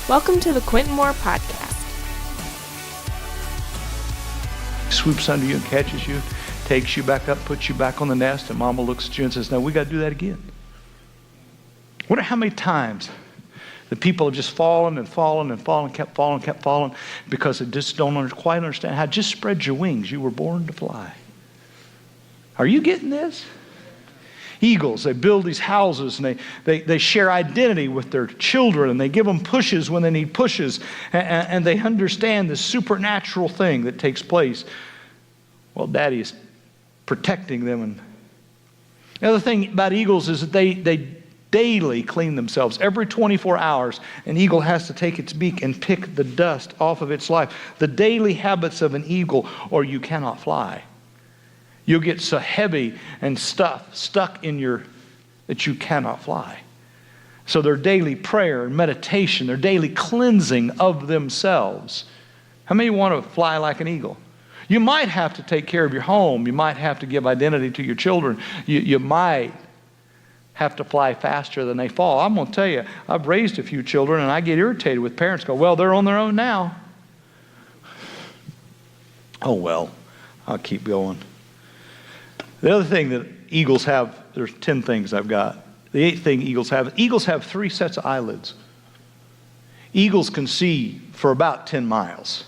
Welcome to the Quentin Moore Podcast. Swoops under you and catches you, takes you back up, puts you back on the nest, and Mama looks at you and says, "No, we got to do that again." Wonder how many times the people have just fallen and fallen and fallen, kept falling, because they just don't quite understand how. Just spread your wings. You were born to fly. Are you getting this? Eagles, they build these houses and they share identity with their children, and they give them pushes when they need pushes, and they understand this supernatural thing that takes place while Daddy is protecting them. And the other thing about eagles is that they daily clean themselves. Every 24 hours, an eagle has to take its beak and pick the dust off of its life. The daily habits of an eagle, or you cannot fly. You'll get so heavy and stuck in that you cannot fly. So their daily prayer and meditation, their daily cleansing of themselves. How many want to fly like an eagle? You might have to take care of your home. You might have to give identity to your children. You might have to fly faster than they fall. I'm going to tell you, I've raised a few children, and I get irritated with parents go, "Well, they're on their own now." Oh, well, I'll keep going. The other thing that eagles have, there's 10 things I've got. The 8th thing eagles have 3 sets of eyelids. Eagles can see for about 10 miles,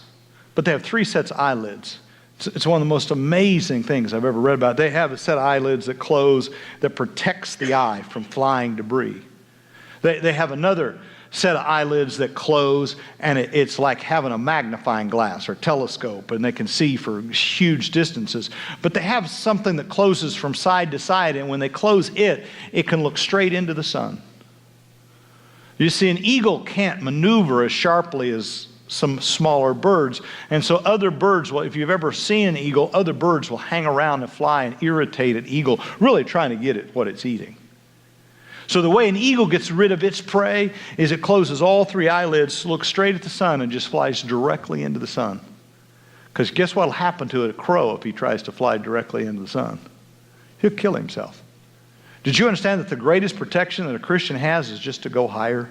but they have 3 sets of eyelids. It's one of the most amazing things I've ever read about. They have a set of eyelids that close, that protects the eye from flying debris. They have another set of eyelids that close, and it's like having a magnifying glass or telescope, and they can see for huge distances. But they have something that closes from side to side, and when they close it can look straight into the sun. You see, an eagle can't maneuver as sharply as some smaller birds, and so other birds, well, if you've ever seen an eagle, other birds will hang around and fly and irritate an eagle, really trying to get at what it's eating. So the way an eagle gets rid of its prey is it closes all 3 eyelids, looks straight at the sun, and just flies directly into the sun. Because guess what will happen to a crow if he tries to fly directly into the sun? He'll kill himself. Did you understand that the greatest protection that a Christian has is just to go higher?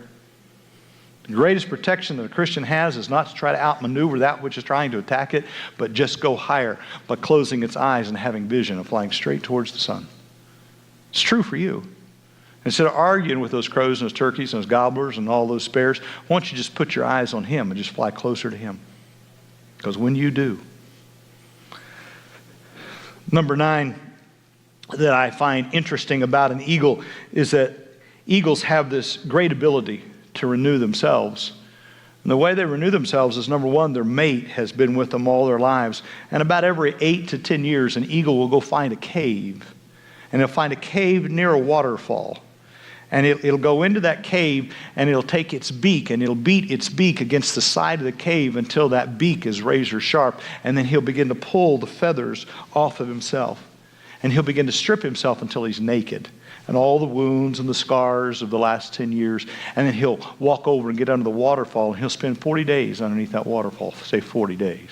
The greatest protection that a Christian has is not to try to outmaneuver that which is trying to attack it, but just go higher by closing its eyes and having vision and flying straight towards the sun. It's true for you. Instead of arguing with those crows and those turkeys and those gobblers and all those sparrows, why don't you just put your eyes on him and just fly closer to him? Because when you do. Number 9 that I find interesting about an eagle is that eagles have this great ability to renew themselves. And the way they renew themselves is, number 1, their mate has been with them all their lives. And about every 8 to 10 years, an eagle will go find a cave. And it'll find a cave near a waterfall. And it'll go into that cave, and it'll take its beak, and it'll beat its beak against the side of the cave until that beak is razor sharp. And then he'll begin to pull the feathers off of himself. And he'll begin to strip himself until he's naked. And all the wounds and the scars of the last 10 years. And then he'll walk over and get under the waterfall, and he'll spend 40 days underneath that waterfall. Say 40 days.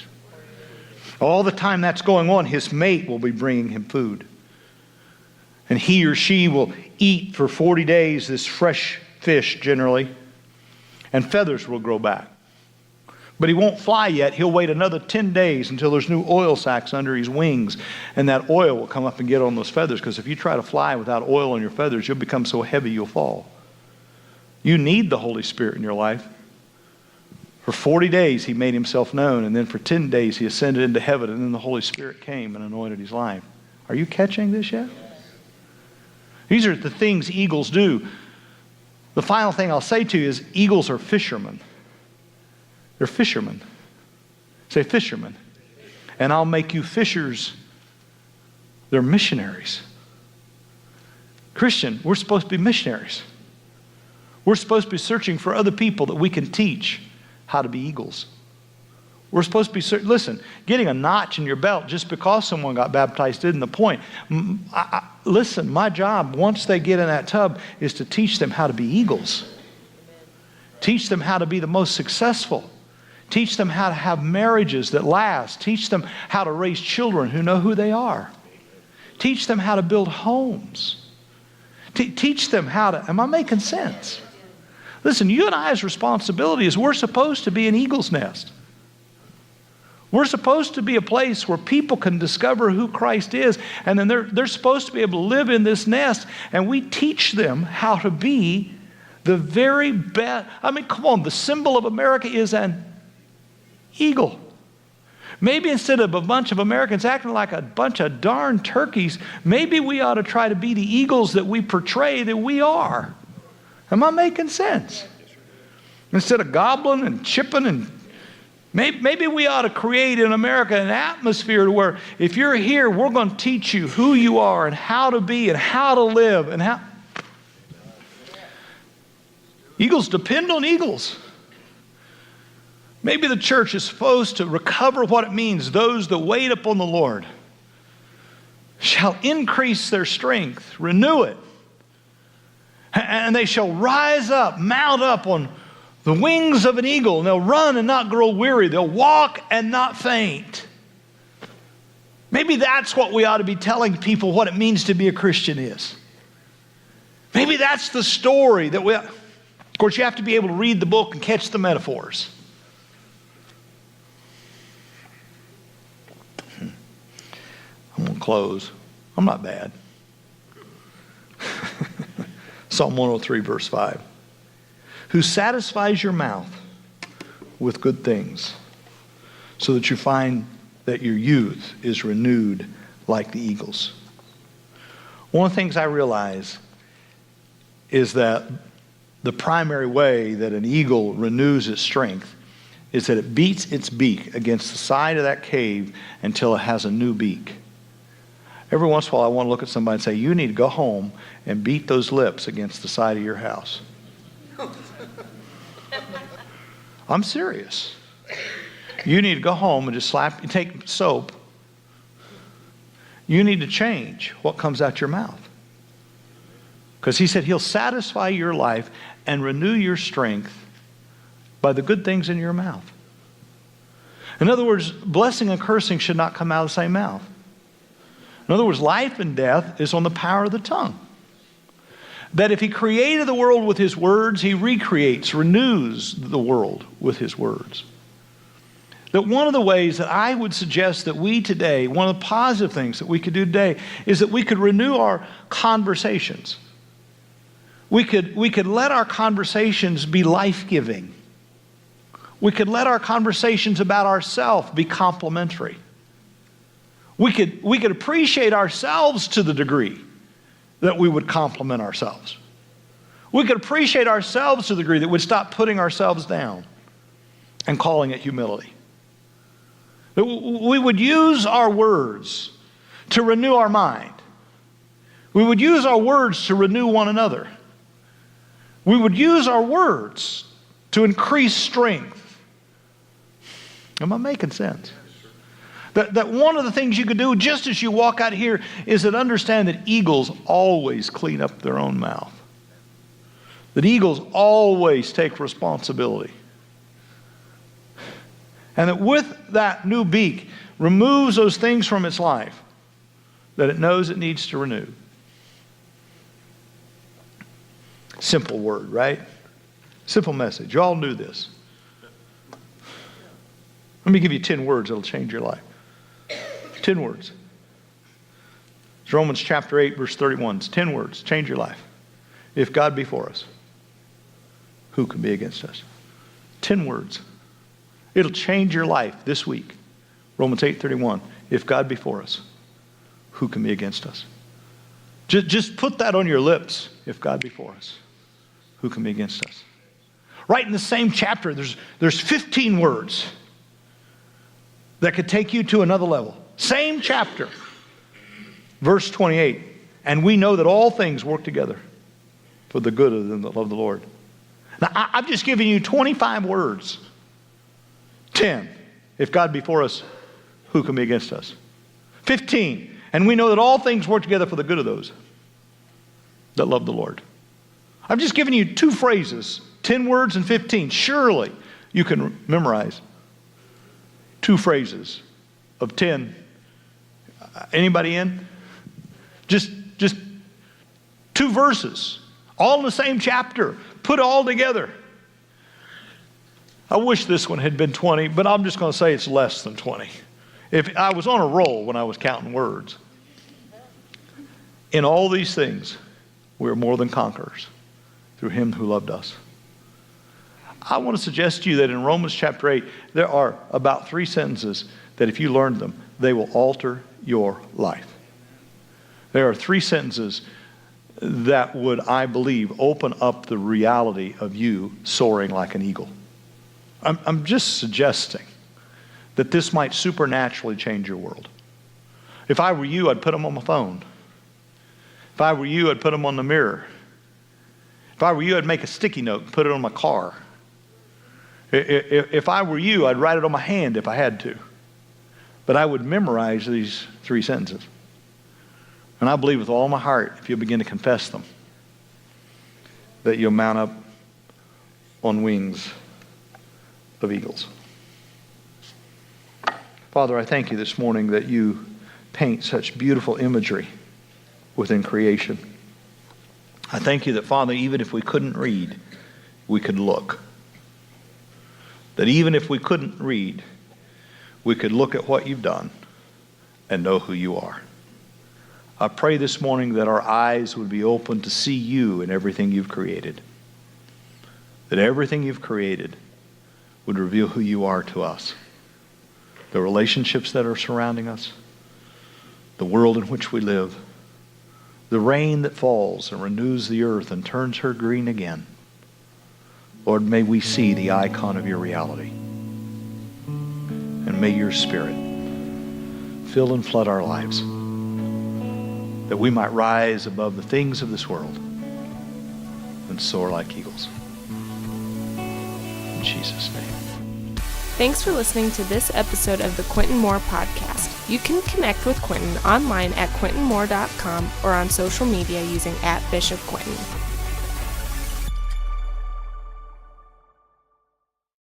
All the time that's going on, his mate will be bringing him food. And he or she will eat for 40 days this fresh fish generally, and feathers will grow back. But he won't fly yet. He'll wait another 10 days until there's new oil sacs under his wings, and that oil will come up and get on those feathers, because if you try to fly without oil on your feathers, you'll become so heavy you'll fall. You need the Holy Spirit in your life. For 40 days he made himself known, and then for 10 days he ascended into heaven, and then the Holy Spirit came and anointed his life. Are you catching this yet? These are the things eagles do. The final thing I'll say to you is eagles are fishermen. They're fishermen. Say fishermen. And I'll make you fishers. They're missionaries. Christian, we're supposed to be missionaries. We're supposed to be searching for other people that we can teach how to be eagles. We're supposed to be, listen, getting a notch in your belt just because someone got baptized isn't the point. Listen, my job, once they get in that tub, is to teach them how to be eagles. Teach them how to be the most successful. Teach them how to have marriages that last. Teach them how to raise children who know who they are. Teach them how to build homes. Teach them how to, am I making sense? Listen, you and I's responsibility is we're supposed to be an eagle's nest. We're supposed to be a place where people can discover who Christ is, and then they're supposed to be able to live in this nest, and we teach them how to be the very best. I mean, come on, the symbol of America is an eagle. Maybe instead of a bunch of Americans acting like a bunch of darn turkeys, maybe we ought to try to be the eagles that we portray that we are. Am I making sense? Instead of gobbling and chipping, and maybe we ought to create in America an atmosphere where if you're here, we're going to teach you who you are and how to be and how to live and how. Eagles depend on eagles. Maybe the church is supposed to recover what it means. Those that wait upon the Lord shall increase their strength, renew it. And they shall rise up, mount up on the wings of an eagle, and they'll run and not grow weary. They'll walk and not faint. Maybe that's what we ought to be telling people what it means to be a Christian is. Maybe that's the story that of course, you have to be able to read the book and catch the metaphors. I'm going to close. I'm not bad. Psalm 103, verse 5. Who satisfies your mouth with good things, so that you find that your youth is renewed like the eagles. One of the things I realize is that the primary way that an eagle renews its strength is that it beats its beak against the side of that cave until it has a new beak. Every once in a while, I want to look at somebody and say, you need to go home and beat those lips against the side of your house. I'm serious. You need to go home and just take soap. You need to change what comes out your mouth. Because he said he'll satisfy your life and renew your strength by the good things in your mouth. In other words, blessing and cursing should not come out of the same mouth. In other words, life and death is on the power of the tongue. That if he created the world with his words, he recreates, renews the world with his words. That one of the ways that I would suggest that we today, one of the positive things that we could do today, is that we could renew our conversations. We could let our conversations be life-giving. We could let our conversations about ourselves be complimentary. We could appreciate ourselves to the degree that we would compliment ourselves. We could appreciate ourselves to the degree that we'd stop putting ourselves down and calling it humility. That we would use our words to renew our mind. We would use our words to renew one another. We would use our words to increase strength. Am I making sense? That one of the things you could do just as you walk out here is that understand that eagles always clean up their own mouth. That eagles always take responsibility. And that with that new beak removes those things from its life that it knows it needs to renew. Simple word, right? Simple message. You all knew this. Let me give you 10 words that'll change your life. 10 words. It's Romans chapter 8, verse 31. It's 10 words. Change your life. If God be for us, who can be against us? 10 words. It'll change your life this week. Romans 8:31. If God be for us, who can be against us? Just put that on your lips. If God be for us, who can be against us? Right in the same chapter, there's 15 words that could take you to another level. Same chapter. Verse 28. And we know that all things work together for the good of them that love the Lord. Now, I've just given you 25 words. 10. If God be for us, who can be against us? 15. And we know that all things work together for the good of those that love the Lord. I've just given you 2 phrases. 10 words and 15. Surely you can memorize 2 phrases of 10. Anybody in? Just 2 verses, all in the same chapter, put all together. I wish this one had been 20, but I'm just going to say it's less than 20. If I was on a roll when I was counting words. In all these things, we are more than conquerors through him who loved us. I want to suggest to you that in Romans chapter 8, there are about 3 sentences that if you learned them, they will alter your life. There are 3 sentences that would, I believe, open up the reality of you soaring like an eagle. I'm just suggesting that this might supernaturally change your world. If I were you, I'd put them on my phone. If I were you, I'd put them on the mirror. If I were you, I'd make a sticky note and put it on my car. If I were you, I'd write it on my hand if I had to. But I would memorize these 3 sentences. And I believe with all my heart, if you'll begin to confess them, that you'll mount up on wings of eagles. Father, I thank you this morning that you paint such beautiful imagery within creation. I thank you that, Father, even if we couldn't read, we could look. That even if we couldn't read, we could look at what you've done and know who you are. I pray this morning that our eyes would be open to see you in everything you've created. That everything you've created would reveal who you are to us. The relationships that are surrounding us, the world in which we live, the rain that falls and renews the earth and turns her green again. Lord, may we see the icon of your reality. And may your Spirit fill and flood our lives, that we might rise above the things of this world and soar like eagles. In Jesus' name. Thanks for listening to this episode of the Quentin Moore Podcast. You can connect with Quentin online at quentinmoore.com or on social media using @BishopQuentin.